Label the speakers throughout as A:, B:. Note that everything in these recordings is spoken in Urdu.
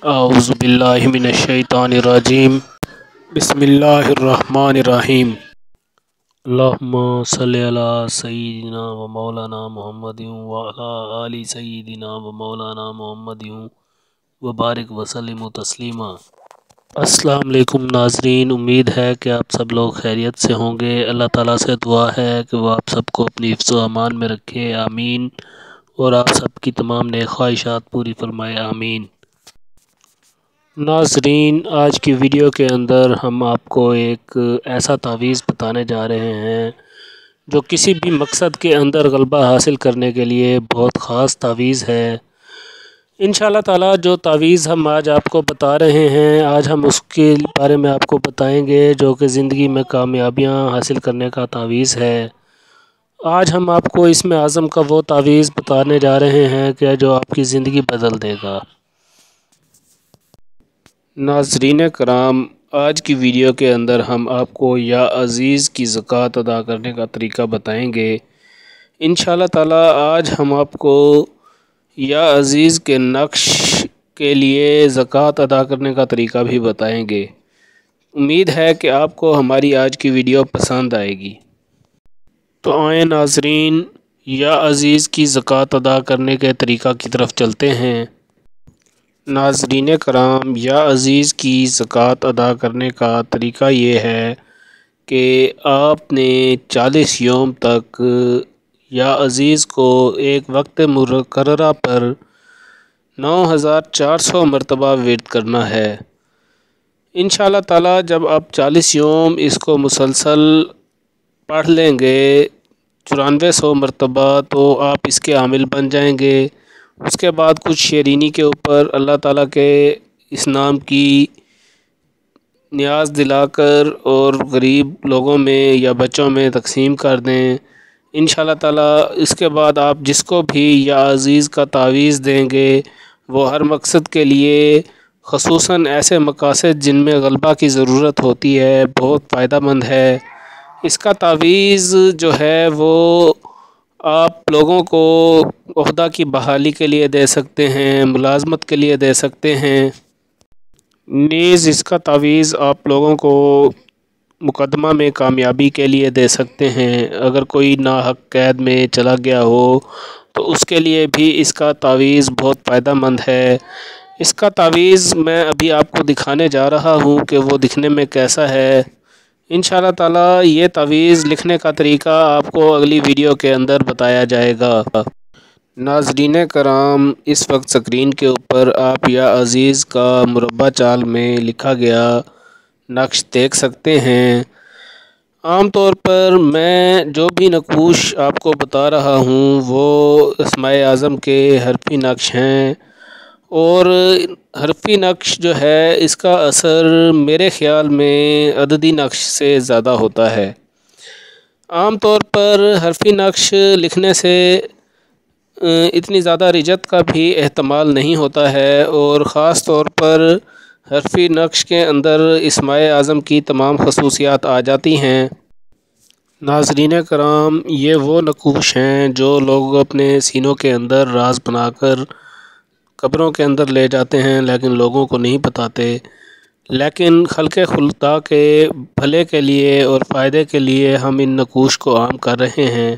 A: اعوذ باللہ من الشیطان الرجیم بسم اللہ الرحمن الرحیم اللہم صلی علی سیدنا و مولانا محمد وعلی آل سیدنا و مولانا محمد وبارک وسلم تسلیما۔ السلام علیکم ناظرین، امید ہے کہ آپ سب لوگ خیریت سے ہوں گے۔ اللہ تعالیٰ سے دعا ہے کہ وہ آپ سب کو اپنی حفظ و امان میں رکھے، آمین، اور آپ سب کی تمام نیک خواہشات پوری فرمائے، آمین۔ ناظرین، آج کی ویڈیو کے اندر ہم آپ کو ایک ایسا تعویذ بتانے جا رہے ہیں جو کسی بھی مقصد کے اندر غلبہ حاصل کرنے کے لیے بہت خاص تعویذ ہے۔ انشاءاللہ تعالی جو تعویذ ہم آج آپ کو بتا رہے ہیں، آج ہم اس کے بارے میں آپ کو بتائیں گے جو کہ زندگی میں کامیابیاں حاصل کرنے کا تعویذ ہے۔ آج ہم آپ کو اسم اعظم کا وہ تعویذ بتانے جا رہے ہیں کہ جو آپ کی زندگی بدل دے گا۔ ناظرین کرام، آج کی ویڈیو کے اندر ہم آپ کو یا عزیز کی زکوٰۃ ادا کرنے کا طریقہ بتائیں گے۔ انشاءاللہ تعالی آج ہم آپ کو یا عزیز کے نقش کے لیے زکوٰۃ ادا کرنے کا طریقہ بھی بتائیں گے۔ امید ہے کہ آپ کو ہماری آج کی ویڈیو پسند آئے گی۔ تو آئیں ناظرین، یا عزیز کی زکوٰۃ ادا کرنے کے طریقہ کی طرف چلتے ہیں۔ ناظرین کرام، یا عزیز کی زکوٰۃ ادا کرنے کا طریقہ یہ ہے کہ آپ نے 40 یوم تک یا عزیز کو ایک وقت مقررہ پر 9400 مرتبہ ورد کرنا ہے۔ انشاءاللہ تعالی جب آپ 40 یوم اس کو مسلسل پڑھ لیں گے 9400 مرتبہ، تو آپ اس کے عامل بن جائیں گے۔ اس کے بعد کچھ شیرینی کے اوپر اللہ تعالیٰ کے اس نام کی نیاز دلا کر اور غریب لوگوں میں یا بچوں میں تقسیم کر دیں۔ انشاءاللہ تعالیٰ اس کے بعد آپ جس کو بھی یا عزیز کا تعویذ دیں گے، وہ ہر مقصد کے لیے، خصوصاً ایسے مقاصد جن میں غلبہ کی ضرورت ہوتی ہے، بہت فائدہ مند ہے۔ اس کا تعویذ جو ہے وہ آپ لوگوں کو عہدہ کی بحالی کے لیے دے سکتے ہیں، ملازمت کے لیے دے سکتے ہیں۔ نیز اس کا تعویذ آپ لوگوں کو مقدمہ میں کامیابی کے لیے دے سکتے ہیں۔ اگر کوئی ناحق قید میں چلا گیا ہو تو اس کے لیے بھی اس کا تعویذ بہت فائدہ مند ہے۔ اس کا تعویذ میں ابھی آپ کو دکھانے جا رہا ہوں کہ وہ دکھنے میں کیسا ہے۔ انشاءاللہ تعالی یہ تعویذ لکھنے کا طریقہ آپ کو اگلی ویڈیو کے اندر بتایا جائے گا۔ ناظرین کرام، اس وقت سکرین کے اوپر آپ یا عزیز کا مربع چال میں لکھا گیا نقش دیکھ سکتے ہیں۔ عام طور پر میں جو بھی نقوش آپ کو بتا رہا ہوں وہ اسماء اعظم کے حرفی نقش ہیں، اور حرفی نقش جو ہے اس کا اثر میرے خیال میں عددی نقش سے زیادہ ہوتا ہے۔ عام طور پر حرفی نقش لکھنے سے اتنی زیادہ رجت کا بھی احتمال نہیں ہوتا ہے، اور خاص طور پر حرفی نقش کے اندر اسماء اعظم کی تمام خصوصیات آ جاتی ہیں۔ ناظرین کرام، یہ وہ نقوش ہیں جو لوگ اپنے سینوں کے اندر راز بنا کر قبروں کے اندر لے جاتے ہیں، لیکن لوگوں کو نہیں بتاتے۔ لیکن خلق خدا کے بھلے کے لیے اور فائدے کے لیے ہم ان نقوش کو عام کر رہے ہیں۔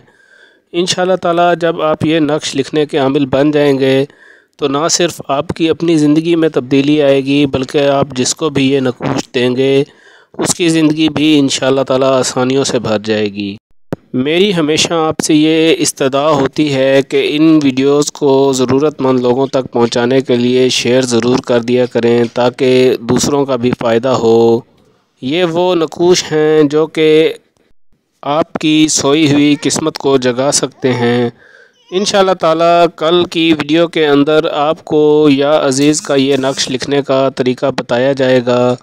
A: انشاءاللہ تعالی جب آپ یہ نقش لکھنے کے عامل بن جائیں گے تو نہ صرف آپ کی اپنی زندگی میں تبدیلی آئے گی، بلکہ آپ جس کو بھی یہ نقوش دیں گے اس کی زندگی بھی انشاءاللہ تعالی آسانیوں سے بھر جائے گی۔ میری ہمیشہ آپ سے یہ استدعا ہوتی ہے کہ ان ویڈیوز کو ضرورت مند لوگوں تک پہنچانے کے لیے شیئر ضرور کر دیا کریں تاکہ دوسروں کا بھی فائدہ ہو۔ یہ وہ نقوش ہیں جو کہ آپ کی سوئی ہوئی قسمت کو جگا سکتے ہیں۔ انشاءاللہ تعالی کل کی ویڈیو کے اندر آپ کو یا عزیز کا یہ نقش لکھنے کا طریقہ بتایا جائے گا۔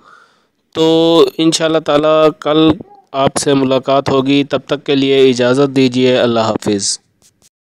A: تو انشاءاللہ تعالی کل آپ سے ملاقات ہوگی، تب تک کے لیے اجازت دیجیے۔ اللہ حافظ۔